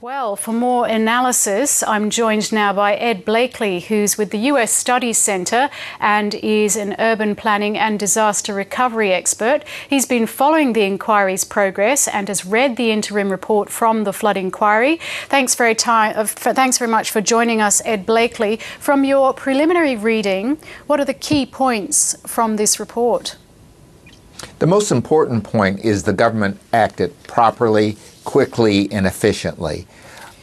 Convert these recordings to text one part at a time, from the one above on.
Well, for more analysis, I'm joined now by Ed Blakely, who's with the US Studies Centre and is an urban planning and disaster recovery expert. He's been following the inquiry's progress and has read the interim report from the flood inquiry. Thanks very much for joining us, Ed Blakely. From your preliminary reading, what are the key points from this report? The most important point is the government acted properly, quickly, and efficiently.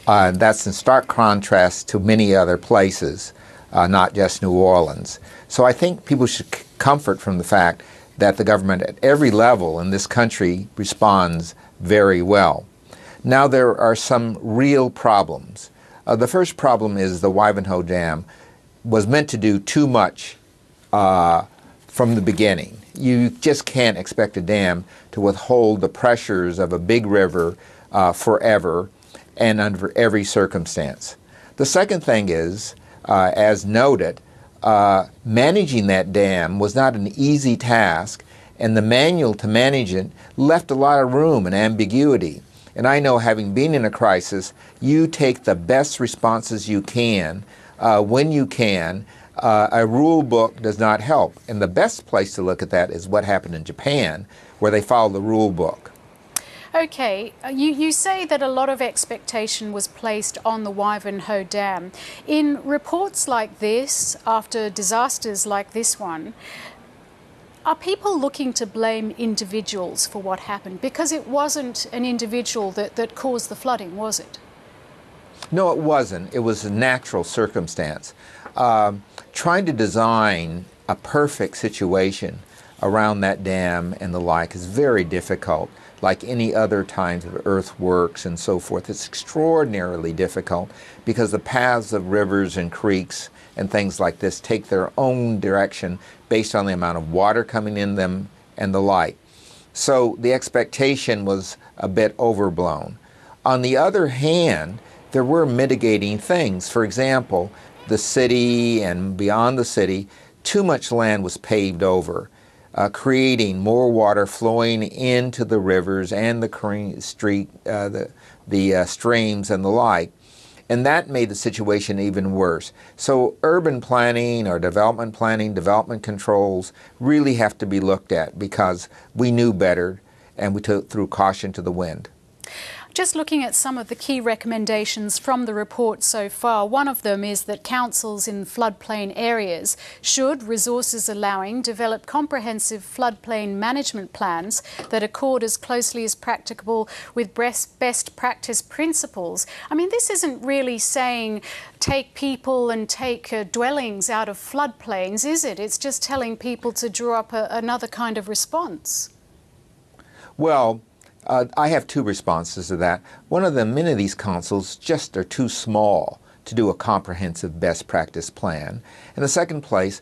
That's in stark contrast to many other places, not just New Orleans. So I think people should comfort from the fact that the government at every level in this country responds very well. Now there are some real problems. The first problem is the Ivanhoe Dam was meant to do too much from the beginning. You just can't expect a dam to withhold the pressures of a big river forever and under every circumstance. The second thing is, as noted, managing that dam was not an easy task, and the manual to manage it left a lot of room and ambiguity. And I know, having been in a crisis, you take the best responses you can when you can. A rule book does not help. And the best place to look at that is what happened in Japan, where they followed the rule book. Okay, you say that a lot of expectation was placed on the Ivanhoe Dam. In reports like this, after disasters like this one, are people looking to blame individuals for what happened? Because it wasn't an individual that caused the flooding, was it? No, it wasn't. It was a natural circumstance. Trying to design a perfect situation around that dam and the like is very difficult. Like any other kinds of earthworks and so forth, it's extraordinarily difficult because the paths of rivers and creeks and things like this take their own direction based on the amount of water coming in them and the like. So the expectation was a bit overblown. On the other hand, there were mitigating things. For example, the city and beyond the city, too much land was paved over, creating more water flowing into the rivers and the streams and the like. And that made the situation even worse. So urban planning or development planning, development controls really have to be looked at because we knew better and we threw caution to the wind. Just looking at some of the key recommendations from the report so far, one of them is that councils in floodplain areas should, resources allowing, develop comprehensive floodplain management plans that accord as closely as practicable with best practice principles. I mean, this isn't really saying take people and take dwellings out of floodplains, is it? It's just telling people to draw up another kind of response. Well, I have two responses to that. One of them, many of these councils just are too small to do a comprehensive best practice plan. In the second place,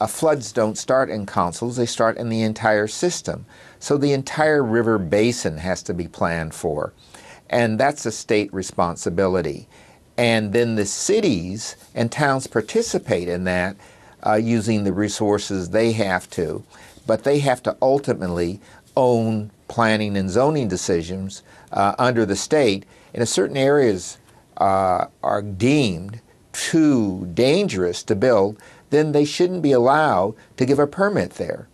floods don't start in councils, they start in the entire system. So the entire river basin has to be planned for. And that's a state responsibility. And then the cities and towns participate in that using the resources they have to. But they have to ultimately own planning and zoning decisions under the state. And if certain areas are deemed too dangerous to build, then they shouldn't be allowed to give a permit there.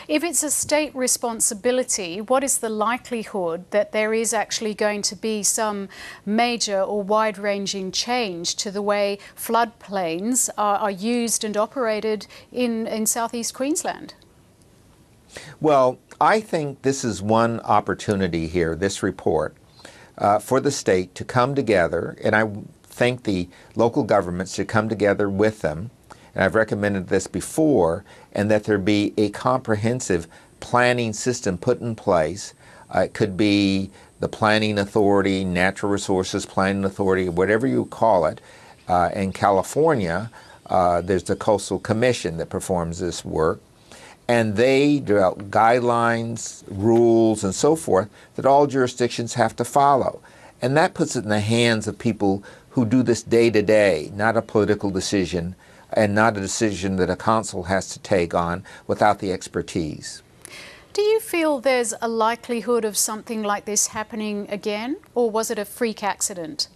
If it's a state responsibility, what is the likelihood that there is actually going to be some major or wide-ranging change to the way floodplains are used and operated in southeast Queensland? Well, I think this is one opportunity here, this report, for the state to come together, and I think the local governments should come together with them, and I've recommended this before, and that there be a comprehensive planning system put in place. It could be the Planning Authority, Natural Resources Planning Authority, whatever you call it. In California, there's the Coastal Commission that performs this work. And they develop guidelines, rules, and so forth that all jurisdictions have to follow. And that puts it in the hands of people who do this day to day, not a political decision and not a decision that a council has to take on without the expertise. Do you feel there's a likelihood of something like this happening again, or was it a freak accident?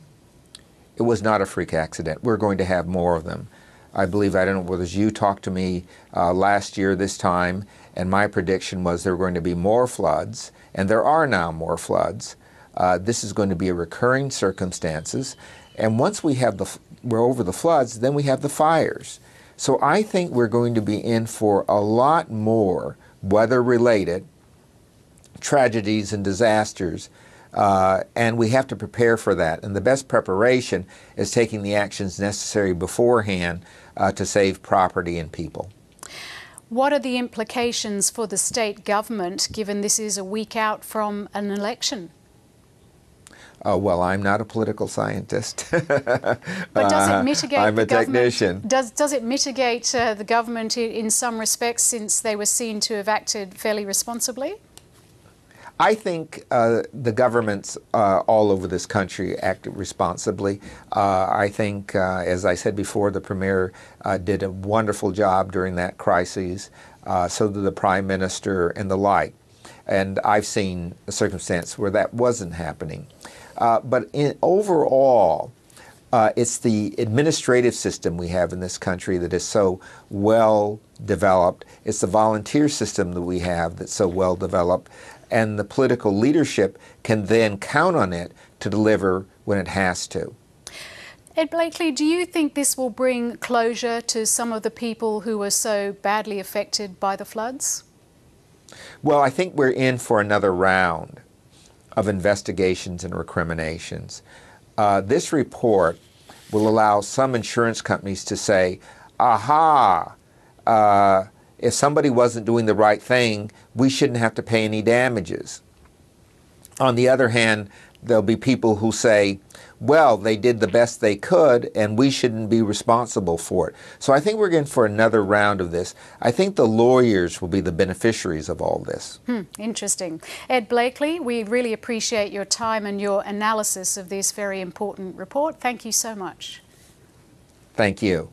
It was not a freak accident. We're going to have more of them. I believe, I don't know whether you talked to me last year this time, and my prediction was there were going to be more floods, and there are now more floods. This is going to be a recurring circumstances, and once we're over the floods, then we have the fires. So I think we're going to be in for a lot more weather-related tragedies and disasters, and we have to prepare for that. And the best preparation is taking the actions necessary beforehand to save property and people. What are the implications for the state government, given this is a week out from an election? Well, I'm not a political scientist. But does it mitigate I'm the a government? technician. Does it mitigate the government in some respects, since they were seen to have acted fairly responsibly? I think the governments all over this country acted responsibly. I think, as I said before, the Premier did a wonderful job during that crisis, so did the Prime Minister and the like. And I've seen a circumstance where that wasn't happening. But overall, it's the administrative system we have in this country that is so well developed. It's the volunteer system that we have that's so well developed. And the political leadership can then count on it to deliver when it has to. Ed Blakely, do you think this will bring closure to some of the people who were so badly affected by the floods? Well, I think we're in for another round of investigations and recriminations. This report will allow some insurance companies to say, aha, if somebody wasn't doing the right thing, we shouldn't have to pay any damages. On the other hand, there'll be people who say, well, they did the best they could and we shouldn't be responsible for it. So I think we're in for another round of this. I think the lawyers will be the beneficiaries of all this. Interesting. Ed Blakely, we really appreciate your time and your analysis of this very important report. Thank you so much. Thank you.